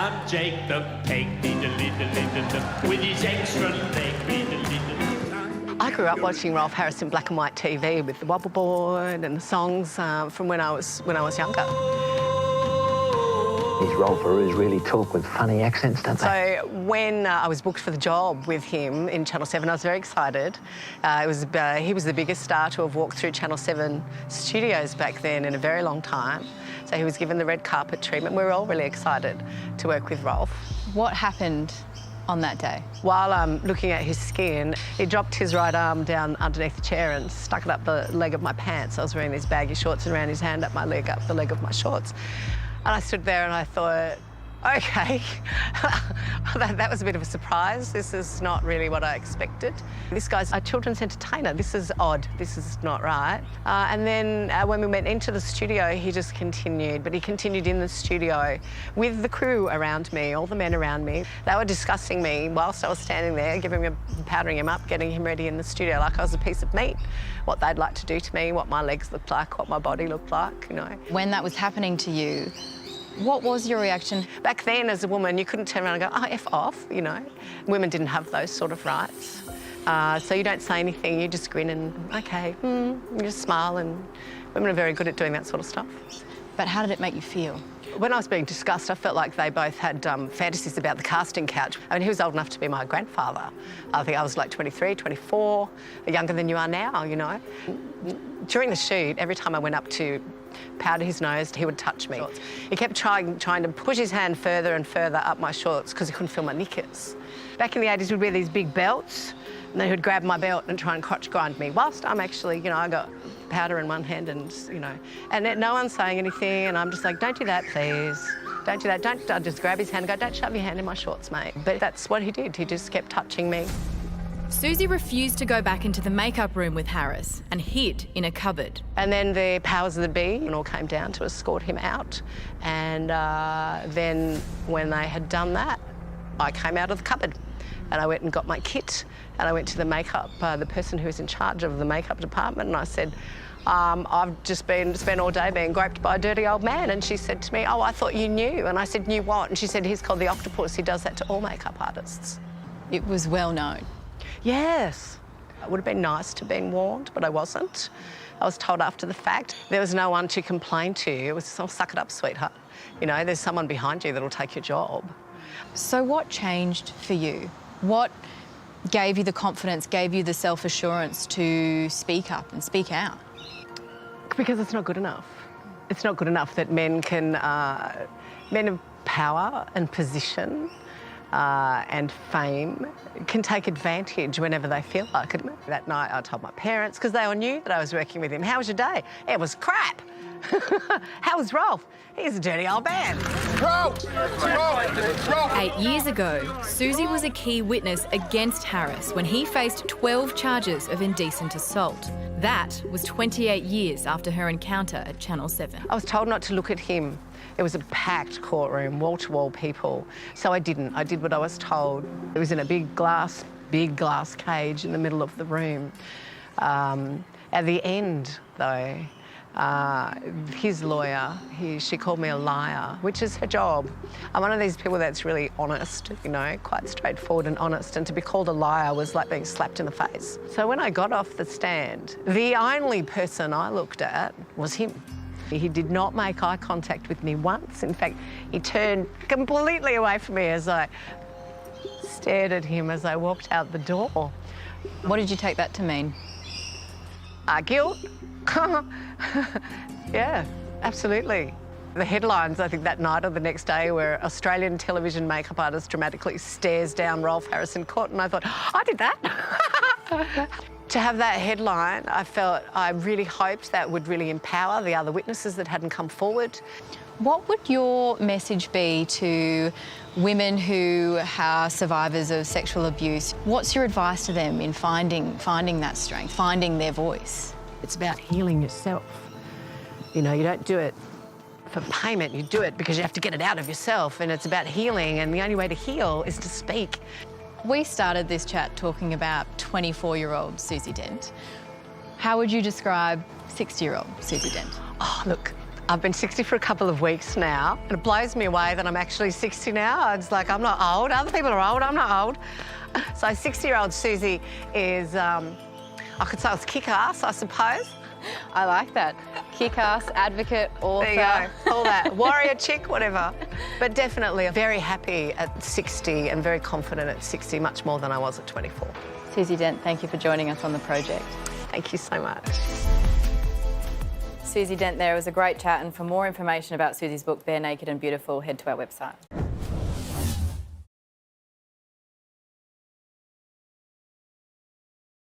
I'm Jake the peg, with his extra leg. I grew up watching Rolf Harris in black and white TV with the wobble board and the songs from when I was younger. These Rolfers really talk with funny accents, don't they? So when I was booked for the job with him in Channel 7, I was very excited. He was the biggest star to have walked through Channel 7 studios back then in a very long time. So he was given the red carpet treatment. We were all really excited to work with Rolf. What happened on that day? While I'm looking at his skin, he dropped his right arm down underneath the chair and stuck it up the leg of my pants. I was wearing these baggy shorts and ran his hand up my leg, up the leg of my shorts. And I stood there and I thought, OK, that was a bit of a surprise. This is not really what I expected. This guy's a children's entertainer. This is odd. This is not right. And then when we went into the studio, he just continued. But he continued in the studio with the crew around me, all the men around me. They were discussing me whilst I was standing there, powdering him up, getting him ready in the studio like I was a piece of meat. What they'd like to do to me, what my legs looked like, what my body looked like, you know. When that was happening to you, what was your reaction? Back then, as a woman, you couldn't turn around and go, oh, F off, you know. Women didn't have those sort of rights. So you don't say anything, you just grin and, OK, you just smile, and women are very good at doing that sort of stuff. But how did it make you feel? When I was being discussed, I felt like they both had fantasies about the casting couch. I mean, he was old enough to be my grandfather. I think I was like 23, 24, younger than you are now, you know. During the shoot, every time I went up to powder his nose, he would touch me. He kept trying to push his hand further and further up my shorts because he couldn't feel my knickers. Back in the 80s, we'd wear these big belts, and then he'd grab my belt and try and crotch grind me, whilst I'm actually, you know, I got powder in one hand and, you know, and no one's saying anything, and I'm just like, don't do that, please. Don't do that. Don't. I'd just grab his hand and go, don't shove your hand in my shorts, mate. But that's what he did. He just kept touching me. Suzi refused to go back into the makeup room with Harris and hid in a cupboard. And then the powers of the be and all came down to escort him out. And then when they had done that, I came out of the cupboard and I went and got my kit and I went to the makeup, the person who was in charge of the makeup department, and I said, I've just spent all day being groped by a dirty old man. And she said to me, oh, I thought you knew. And I said, knew what? And she said, he's called the Octopus. He does that to all makeup artists. It was well known. Yes. It would have been nice to have been warned, but I wasn't. I was told after the fact. There was no one to complain to. It was, oh, suck it up, sweetheart. You know, there's someone behind you that'll take your job. So what changed for you? What gave you the confidence, gave you the self-assurance to speak up and speak out? Because it's not good enough. It's not good enough that men of power and position and fame can take advantage whenever they feel like it. That night I told my parents, because they all knew that I was working with him, how was your day? It was crap. How was Rolf? He's a dirty old man. Rolf! 8 years ago, Suzi was a key witness against Harris when he faced 12 charges of indecent assault. That was 28 years after her encounter at Channel 7. I was told not to look at him. It was a packed courtroom, wall-to-wall people. So I didn't. I did what I was told. It was in a big glass cage in the middle of the room. At the end, though, his lawyer, she called me a liar, which is her job. I'm one of these people that's really honest, you know, quite straightforward and honest, and to be called a liar was like being slapped in the face. So when I got off the stand, the only person I looked at was him. He did not make eye contact with me once. In fact, he turned completely away from me as I stared at him as I walked out the door. What did you take that to mean? Guilt. Yeah, absolutely. The headlines, I think, that night or the next day were Australian television makeup artist dramatically stares down Rolf Harris in court, and I thought, I did that. To have that headline, I really hoped that would really empower the other witnesses that hadn't come forward. What would your message be to women who are survivors of sexual abuse? What's your advice to them in finding that strength, finding their voice? It's about healing yourself. You know, you don't do it for payment, you do it because you have to get it out of yourself, and it's about healing, and the only way to heal is to speak. We started this chat talking about 24-year-old Suzi Dent. How would you describe 60-year-old Suzi Dent? Oh, look, I've been 60 for a couple of weeks now, and it blows me away that I'm actually 60 now. It's like, I'm not old. Other people are old, I'm not old. So 60-year-old Suzi is, I could say I was kick-ass, I suppose. I like that. Kick-ass, advocate, author. There you go, all that. Warrior chick, whatever. But definitely very happy at 60 and very confident at 60, much more than I was at 24. Suzi Dent, thank you for joining us on the project. Thank you so much. Suzi Dent there. It was a great chat, and for more information about Suzi's book, Bare Naked and Beautiful, head to our website.